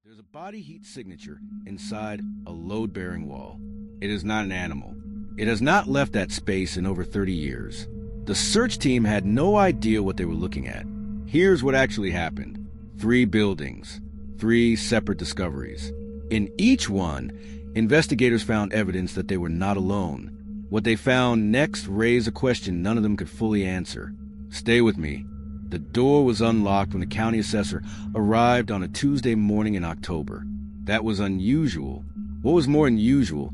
There's a body heat signature inside a load-bearing wall. It is not an animal. It has not left that space in over 30 years. The search team had no idea what they were looking at. Here's what actually happened. 3 buildings, 3 separate discoveries. In each one, investigators found evidence that they were not alone. What they found next raised a question none of them could fully answer. Stay with me. The door was unlocked when the county assessor arrived on a Tuesday morning in October. That was unusual. What was more unusual,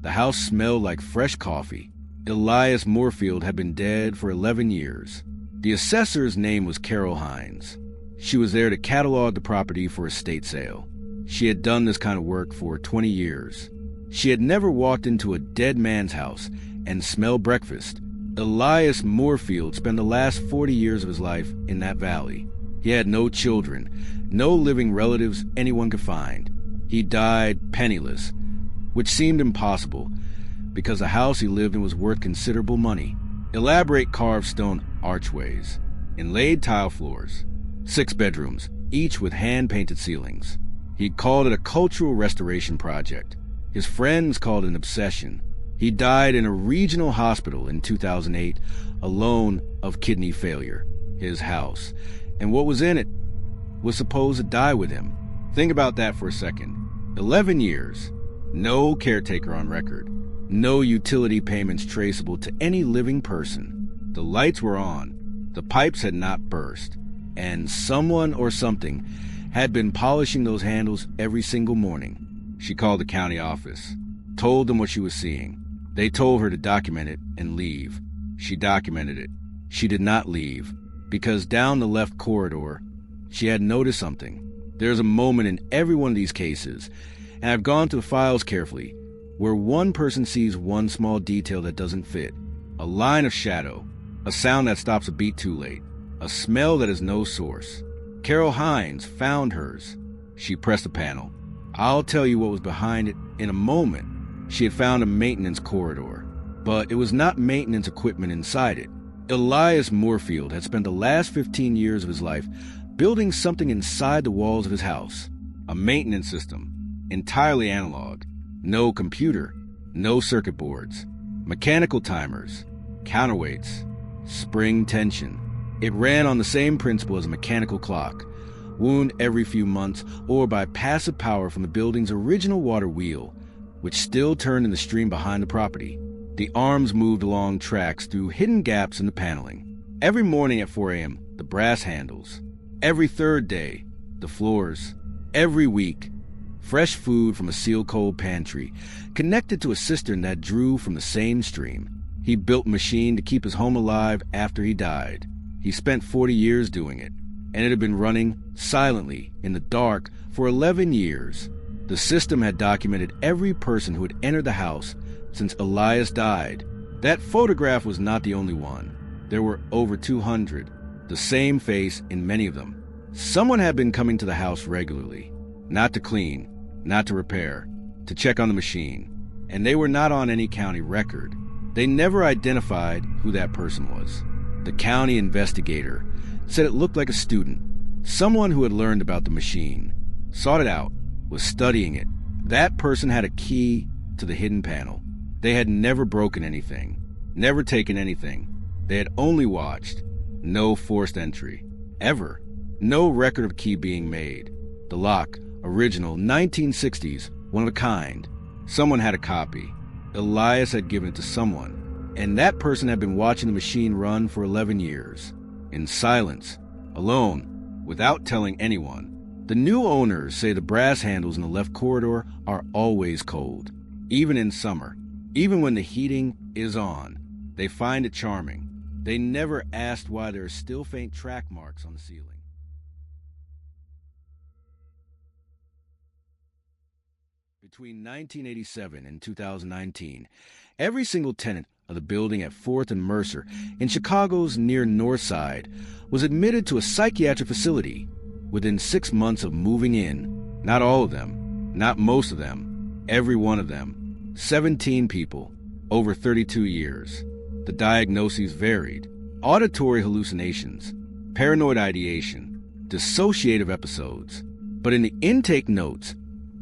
the house smelled like fresh coffee. Elias Moorfield had been dead for 11 years. The assessor's name was Carol Hines. She was there to catalog the property for estate sale. She had done this kind of work for 20 years. She had never walked into a dead man's house and smelled breakfast. Elias Moorfield spent the last 40 years of his life in that valley. He had no children, no living relatives anyone could find. He died penniless, which seemed impossible because the house he lived in was worth considerable money. Elaborate carved stone archways, inlaid tile floors, 6 bedrooms, each with hand-painted ceilings. He called it a cultural restoration project. His friends called it an obsession. He died in a regional hospital in 2008, alone of kidney failure. His house, and what was in it, was supposed to die with him. Think about that for a second. 11 years, no caretaker on record, no utility payments traceable to any living person. The lights were on, the pipes had not burst, and someone or something had been polishing those handles every single morning. She called the county office, told them what she was seeing. They told her to document it and leave. She documented it. She did not leave, because down the left corridor, she had noticed something. There's a moment in every one of these cases, and I've gone through the files carefully, where one person sees one small detail that doesn't fit. A line of shadow, a sound that stops a beat too late, a smell that has no source. Carol Hines found hers. She pressed the panel. I'll tell you what was behind it in a moment. She had found a maintenance corridor, but it was not maintenance equipment inside it. Elias Moorfield had spent the last 15 years of his life building something inside the walls of his house. A maintenance system, entirely analog. No computer, no circuit boards, mechanical timers, counterweights, spring tension. It ran on the same principle as a mechanical clock, wound every few months or by passive power from the building's original water wheel, which still turned in the stream behind the property. The arms moved along tracks through hidden gaps in the paneling. Every morning at 4 a.m., the brass handles. Every third day, the floors. Every week, fresh food from a seal-cold pantry, connected to a cistern that drew from the same stream. He built a machine to keep his home alive after he died. He spent 40 years doing it, and it had been running silently in the dark for 11 years. The system had documented every person who had entered the house since Elias died. That photograph was not the only one. There were over 200, the same face in many of them. Someone had been coming to the house regularly, not to clean, not to repair, to check on the machine, and they were not on any county record. They never identified who that person was. The county investigator said it looked like a student, someone who had learned about the machine, sought it out, was studying it. That person had a key to the hidden panel. They had never broken anything, never taken anything. They had only watched. No forced entry. Ever. No record of key being made. The lock, original, 1960s, one of a kind. Someone had a copy. Elias had given it to someone, and that person had been watching the machine run for 11 years. In silence, alone, without telling anyone. The new owners say the brass handles in the left corridor are always cold, even in summer. Even when the heating is on, they find it charming. They never asked why there are still faint track marks on the ceiling. Between 1987 and 2019, every single tenant of the building at 4th and Mercer in Chicago's near North Side was admitted to a psychiatric facility within 6 months of moving in. Not all of them, not most of them, every one of them. 17 people, over 32 years. The diagnoses varied. Auditory hallucinations, paranoid ideation, dissociative episodes, But in the intake notes,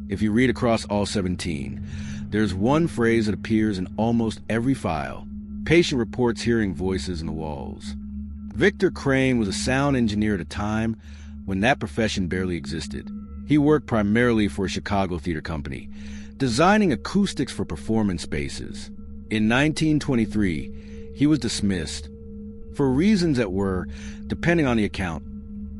if you read across all 17, there's one phrase that appears in almost every file. Patient reports hearing voices in the walls. Victor Crane was a sound engineer at a time when that profession barely existed. He worked primarily for a Chicago theater company, designing acoustics for performance spaces. In 1923, he was dismissed for reasons that were, depending on the account,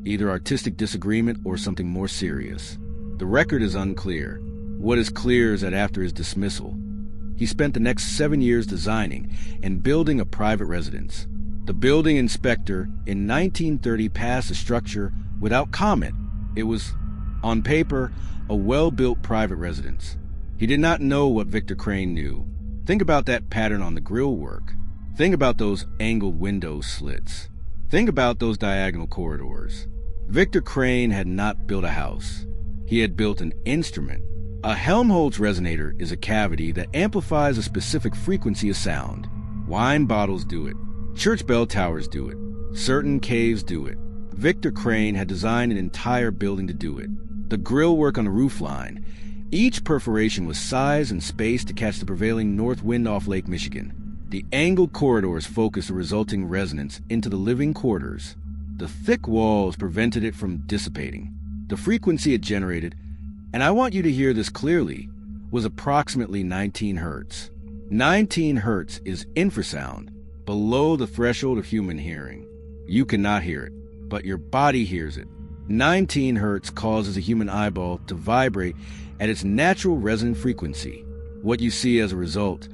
either artistic disagreement or something more serious. The record is unclear. What is clear is that after his dismissal, he spent the next 7 years designing and building a private residence. The building inspector in 1930 passed the structure without comment. It was, on paper, a well-built private residence. He did not know what Victor Crane knew. Think about that pattern on the grill work. Think about those angled window slits. Think about those diagonal corridors. Victor Crane had not built a house. He had built an instrument. A Helmholtz resonator is a cavity that amplifies a specific frequency of sound. Wine bottles do it. Church bell towers do it. Certain caves do it. Victor Crane had designed an entire building to do it. The grill work on the roofline. Each perforation was sized and spaced to catch the prevailing north wind off Lake Michigan. The angled corridors focused the resulting resonance into the living quarters. The thick walls prevented it from dissipating. The frequency it generated, and I want you to hear this clearly, was approximately 19 hertz. 19 hertz is infrasound, below the threshold of human hearing. You cannot hear it, but your body hears it. 19 hertz causes a human eyeball to vibrate at its natural resonant frequency. What you see as a result,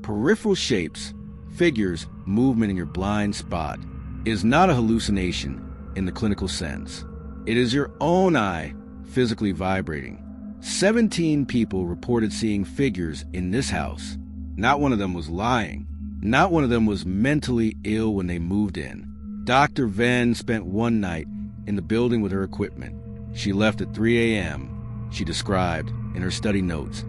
peripheral shapes, figures, movement in your blind spot, is not a hallucination in the clinical sense. It is your own eye physically vibrating. 17 people reported seeing figures in this house. Not one of them was lying. Not one of them was mentally ill when they moved in. Dr. Venn spent one night in the building with her equipment. She left at 3 a.m. She described, in her study notes,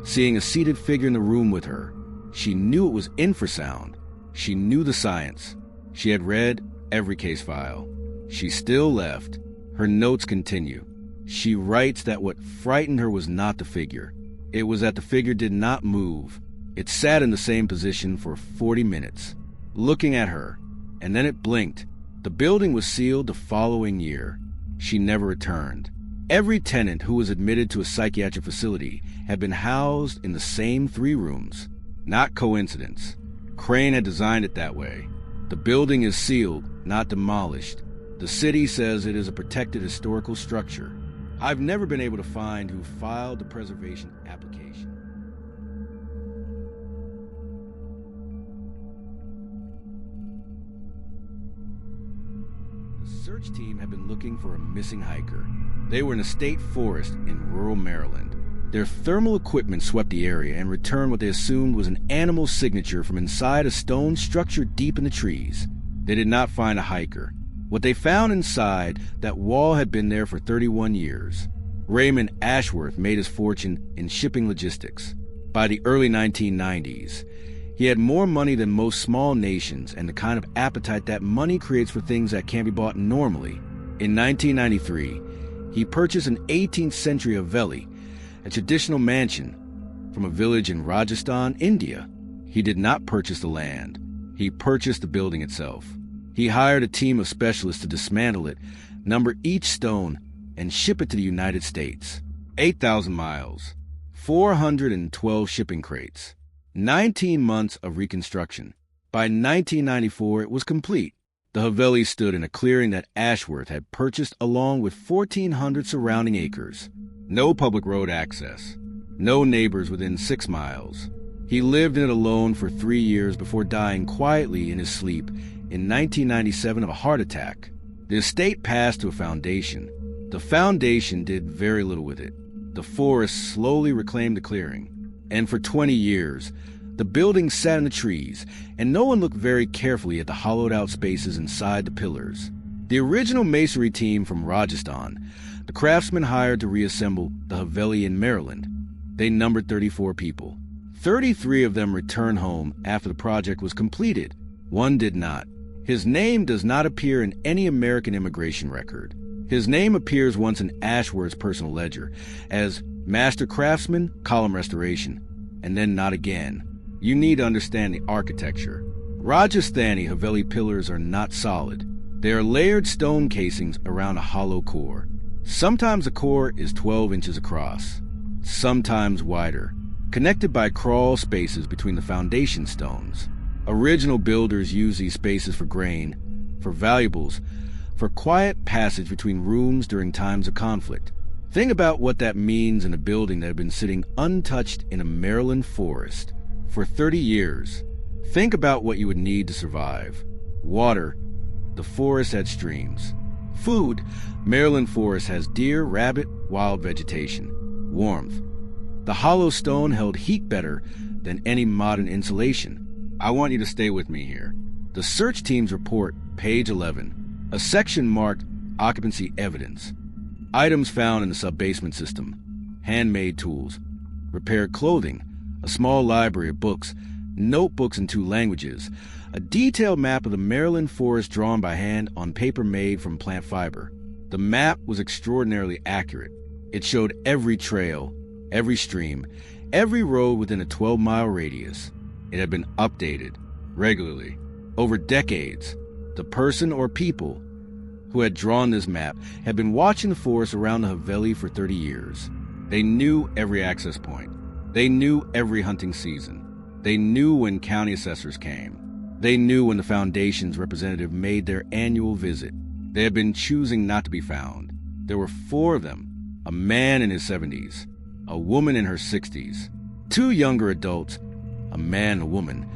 seeing a seated figure in the room with her. She knew it was infrasound. She knew the science. She had read every case file. She still left. Her notes continue. She writes that what frightened her was not the figure. It was that the figure did not move. It sat in the same position for 40 minutes, looking at her, and then it blinked. The building was sealed the following year. She never returned. Every tenant who was admitted to a psychiatric facility had been housed in the same 3 rooms. Not coincidence. Crane had designed it that way. The building is sealed, not demolished. The city says it is a protected historical structure. I've never been able to find who filed the preservation application. The search team had been looking for a missing hiker. They were in a state forest in rural Maryland. Their thermal equipment swept the area and returned what they assumed was an animal signature from inside a stone structure deep in the trees. They did not find a hiker. What they found inside that wall had been there for 31 years. Raymond Ashworth made his fortune in shipping logistics. By the early 1990s, he had more money than most small nations and the kind of appetite that money creates for things that can't be bought normally. In 1993, he purchased an 18th century Haveli, a traditional mansion, from a village in Rajasthan, India. He did not purchase the land. He purchased the building itself. He hired a team of specialists to dismantle it, number each stone, and ship it to the United States. 8,000 miles, 412 shipping crates, 19 months of reconstruction. By 1994, it was complete. The Haveli stood in a clearing that Ashworth had purchased along with 1,400 surrounding acres. No public road access. No neighbors within 6 miles. He lived in it alone for 3 years before dying quietly in his sleep in 1997 of a heart attack. The estate passed to a foundation. The foundation did very little with it. The forest slowly reclaimed the clearing. And for 20 years, the building sat in the trees, and no one looked very carefully at the hollowed-out spaces inside the pillars. The original masonry team from Rajasthan, the craftsmen hired to reassemble the Haveli in Maryland. They numbered 34 people. 33 of them returned home after the project was completed. One did not. His name does not appear in any American immigration record. His name appears once in Ashworth's personal ledger as Master Craftsman, Column Restoration, and then not again. You need to understand the architecture. Rajasthani Haveli pillars are not solid. They are layered stone casings around a hollow core. Sometimes the core is 12 inches across, sometimes wider, connected by crawl spaces between the foundation stones. Original builders used these spaces for grain, for valuables, for quiet passage between rooms during times of conflict. Think about what that means in a building that had been sitting untouched in a Maryland forest for 30 years. Think about what you would need to survive. Water. The forest had streams. Food. Maryland forest has deer, rabbit, wild vegetation. Warmth. The hollow stone held heat better than any modern insulation. I want you to stay with me here. The search team's report, page 11. A section marked occupancy evidence. Items found in the sub-basement system. Handmade tools. Repaired clothing. A small library of books. Notebooks in 2 languages. A detailed map of the Maryland forest drawn by hand on paper made from plant fiber. The map was extraordinarily accurate. It showed every trail, every stream, every road within a 12-mile radius. It had been updated regularly over decades. The person or people who had drawn this map had been watching the forest around the Haveli for 30 years. They knew every access point. They knew every hunting season. They knew when county assessors came. They knew when the Foundation's representative made their annual visit. They had been choosing not to be found. There were 4 of them, a man in his 70s, a woman in her 60s, 2 younger adults, a man and a woman,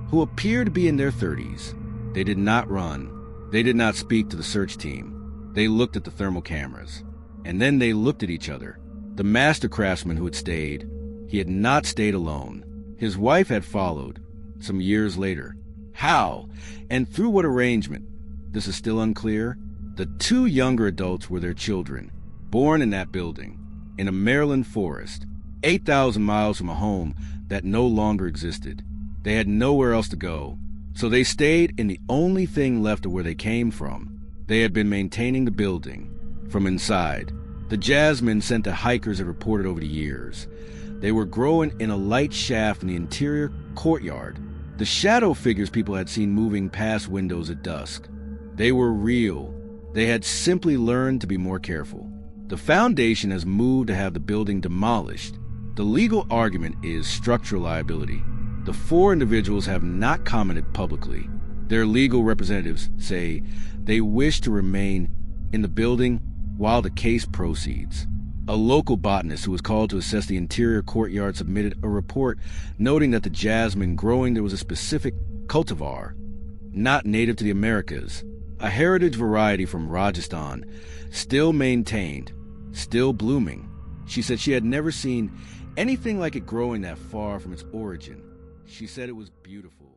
who appeared to be in their 30s. They did not run. They did not speak to the search team. They looked at the thermal cameras. And then they looked at each other. The master craftsman who had stayed, he had not stayed alone. His wife had followed, some years later. How? And through what arrangement? This is still unclear. The 2 younger adults were their children, born in that building, in a Maryland forest, 8,000 miles from a home that no longer existed. They had nowhere else to go, so they stayed in the only thing left of where they came from. They had been maintaining the building from inside. The jasmine sent to hikers had reported over the years. They were growing in a light shaft in the interior courtyard. The shadow figures people had seen moving past windows at dusk. They were real. They had simply learned to be more careful. The Foundation has moved to have the building demolished. The legal argument is structural liability. The 4 individuals have not commented publicly. Their legal representatives say they wish to remain in the building while the case proceeds. A local botanist who was called to assess the interior courtyard submitted a report noting that the jasmine growing there was a specific cultivar, not native to the Americas, a heritage variety from Rajasthan, still maintained, still blooming. She said she had never seen anything like it growing that far from its origin. She said it was beautiful.